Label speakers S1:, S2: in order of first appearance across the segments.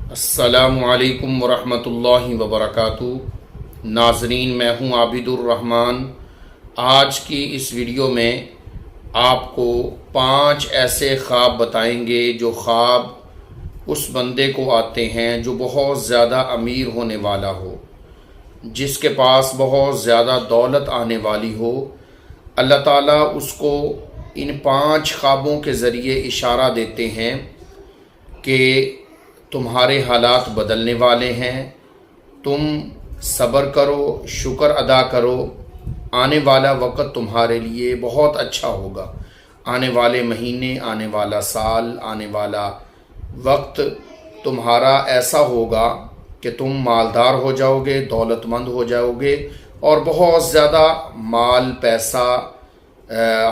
S1: السلام علیکم ورحمۃ اللہ وبرکاتہ۔ ناظرین، میں ہوں عابد الرحمن۔ آج کی اس ویڈیو میں آپ کو 5 ایسے خواب بتائیں گے جو خواب اس بندے کو آتے ہیں جو بہت زیادہ امیر ہونے والا ہو، جس کے پاس بہت زیادہ دولت آنے والی ہو۔ اللہ تعالیٰ اس کو ان 5 خوابوں کے ذریعے اشارہ دیتے ہیں کہ تمہارے حالات بدلنے والے ہیں، تم صبر کرو، شکر ادا کرو، آنے والا وقت تمہارے لیے بہت اچھا ہوگا۔ آنے والے مہینے، آنے والا سال، آنے والا وقت تمہارا ایسا ہوگا کہ تم مالدار ہو جاؤ گے، دولت مند ہو جاؤ گے، اور بہت زیادہ مال، پیسہ،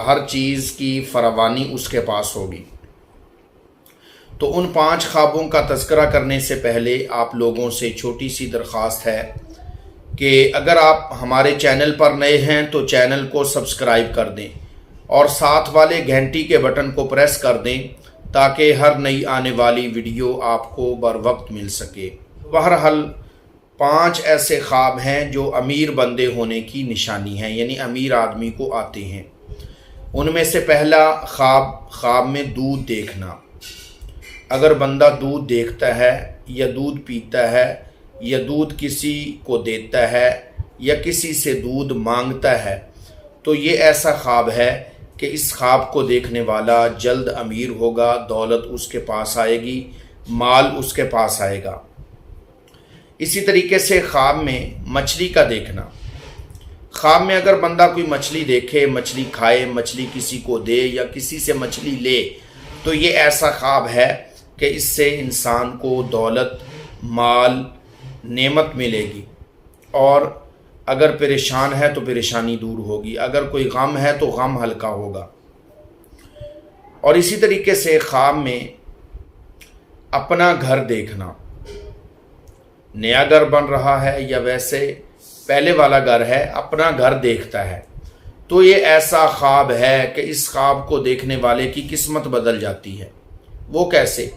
S1: ہر چیز کی فراوانی اس کے پاس ہوگی۔ تو ان 5 خوابوں کا تذکرہ کرنے سے پہلے آپ لوگوں سے چھوٹی سی درخواست ہے کہ اگر آپ ہمارے چینل پر نئے ہیں تو چینل کو سبسکرائب کر دیں اور ساتھ والے گھنٹی کے بٹن کو پریس کر دیں تاکہ ہر نئی آنے والی ویڈیو آپ کو بر وقت مل سکے۔ بہرحال 5 ایسے خواب ہیں جو امیر بندے ہونے کی نشانی ہیں، یعنی امیر آدمی کو آتے ہیں۔ ان میں سے پہلا خواب میں دودھ دیکھنا۔ اگر بندہ دودھ دیکھتا ہے یا دودھ پیتا ہے یا دودھ کسی کو دیتا ہے یا کسی سے دودھ مانگتا ہے تو یہ ایسا خواب ہے کہ اس خواب کو دیکھنے والا جلد امیر ہوگا، دولت اس کے پاس آئے گی، مال اس کے پاس آئے گا۔ اسی طریقے سے خواب میں مچھلی کا دیکھنا۔ خواب میں اگر بندہ کوئی مچھلی دیکھے، مچھلی کھائے، مچھلی کسی کو دے یا کسی سے مچھلی لے تو یہ ایسا خواب ہے کہ اس سے انسان کو دولت، مال، نعمت ملے گی، اور اگر پریشان ہے تو پریشانی دور ہوگی، اگر کوئی غم ہے تو غم ہلکا ہوگا۔ اور اسی طریقے سے خواب میں اپنا گھر دیکھنا۔ نیا گھر بن رہا ہے یا ویسے پہلے والا گھر ہے، اپنا گھر دیکھتا ہے تو یہ ایسا خواب ہے کہ اس خواب کو دیکھنے والے کی قسمت بدل جاتی ہے۔ وہ کیسے؟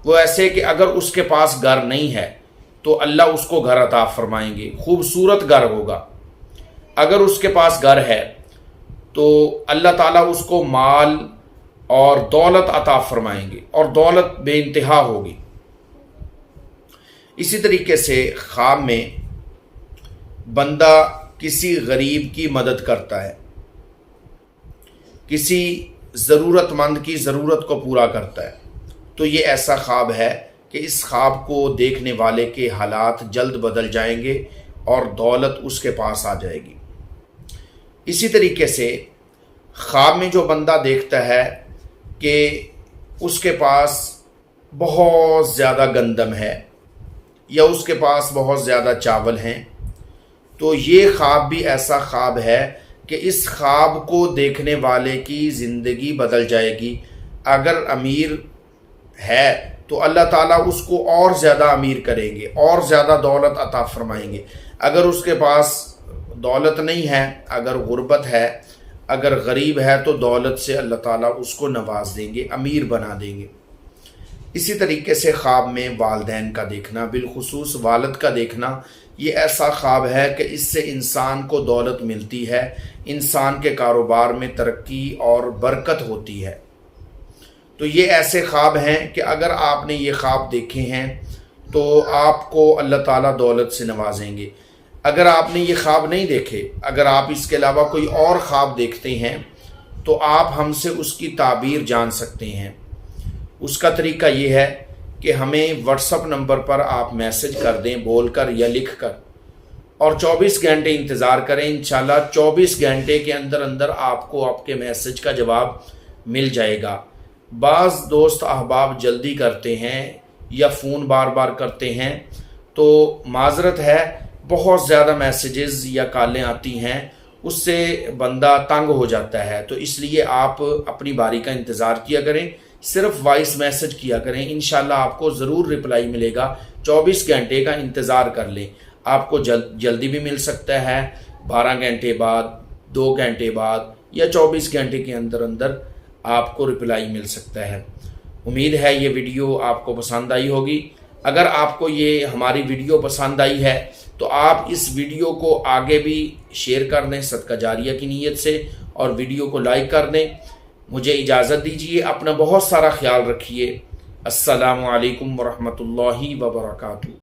S1: وہ ایسے کہ اگر اس کے پاس گھر نہیں ہے تو اللہ اس کو گھر عطا فرمائیں گے، خوبصورت گھر ہوگا۔ اگر اس کے پاس گھر ہے تو اللہ تعالیٰ اس کو مال اور دولت عطا فرمائیں گے، اور دولت بے انتہا ہوگی۔ اسی طریقے سے خواب میں بندہ کسی غریب کی مدد کرتا ہے، کسی ضرورت مند کی ضرورت کو پورا کرتا ہے تو یہ ایسا خواب ہے کہ اس خواب کو دیکھنے والے کے حالات جلد بدل جائیں گے اور دولت اس کے پاس آ جائے گی۔ اسی طریقے سے خواب میں جو بندہ دیکھتا ہے کہ اس کے پاس بہت زیادہ گندم ہے یا اس کے پاس بہت زیادہ چاول ہیں تو یہ خواب بھی ایسا خواب ہے کہ اس خواب کو دیکھنے والے کی زندگی بدل جائے گی۔ اگر امیر ہے تو اللہ تعالیٰ اس کو اور زیادہ امیر کریں گے، اور زیادہ دولت عطا فرمائیں گے۔ اگر اس کے پاس دولت نہیں ہے، اگر غربت ہے، اگر غریب ہے تو دولت سے اللہ تعالیٰ اس کو نواز دیں گے، امیر بنا دیں گے۔ اسی طریقے سے خواب میں والدین کا دیکھنا، بالخصوص والد کا دیکھنا، یہ ایسا خواب ہے کہ اس سے انسان کو دولت ملتی ہے، انسان کے کاروبار میں ترقی اور برکت ہوتی ہے۔ تو یہ ایسے خواب ہیں کہ اگر آپ نے یہ خواب دیکھے ہیں تو آپ کو اللہ تعالیٰ دولت سے نوازیں گے۔ اگر آپ نے یہ خواب نہیں دیکھے، اگر آپ اس کے علاوہ کوئی اور خواب دیکھتے ہیں تو آپ ہم سے اس کی تعبیر جان سکتے ہیں۔ اس کا طریقہ یہ ہے کہ ہمیں واٹس ایپ نمبر پر آپ میسج کر دیں، بول کر یا لکھ کر، اور 24 گھنٹے انتظار کریں۔ انشاءاللہ 24 گھنٹے کے اندر آپ کو آپ کے میسج کا جواب مل جائے گا۔ بعض دوست احباب جلدی کرتے ہیں یا فون بار بار کرتے ہیں تو معذرت ہے، بہت زیادہ میسیجز یا کالیں آتی ہیں، اس سے بندہ تنگ ہو جاتا ہے۔ تو اس لیے آپ اپنی باری کا انتظار کیا کریں، صرف وائس میسج کیا کریں، انشاءاللہ آپ کو ضرور رپلائی ملے گا۔ 24 گھنٹے کا انتظار کر لیں، آپ کو جلدی بھی مل سکتا ہے، 12 گھنٹے بعد، 2 گھنٹے بعد، یا 24 گھنٹے کے اندر آپ کو رپلائی مل سکتا ہے۔ امید ہے یہ ویڈیو آپ کو پسند آئی ہوگی۔ اگر آپ کو یہ ہماری ویڈیو پسند آئی ہے تو آپ اس ویڈیو کو آگے بھی شیئر کر دیں صدقہ جاریہ کی نیت سے، اور ویڈیو کو لائک کر دیں۔ مجھے اجازت دیجیے، اپنا بہت سارا خیال رکھیے۔ السلام علیکم ورحمۃ اللہ وبرکاتہ۔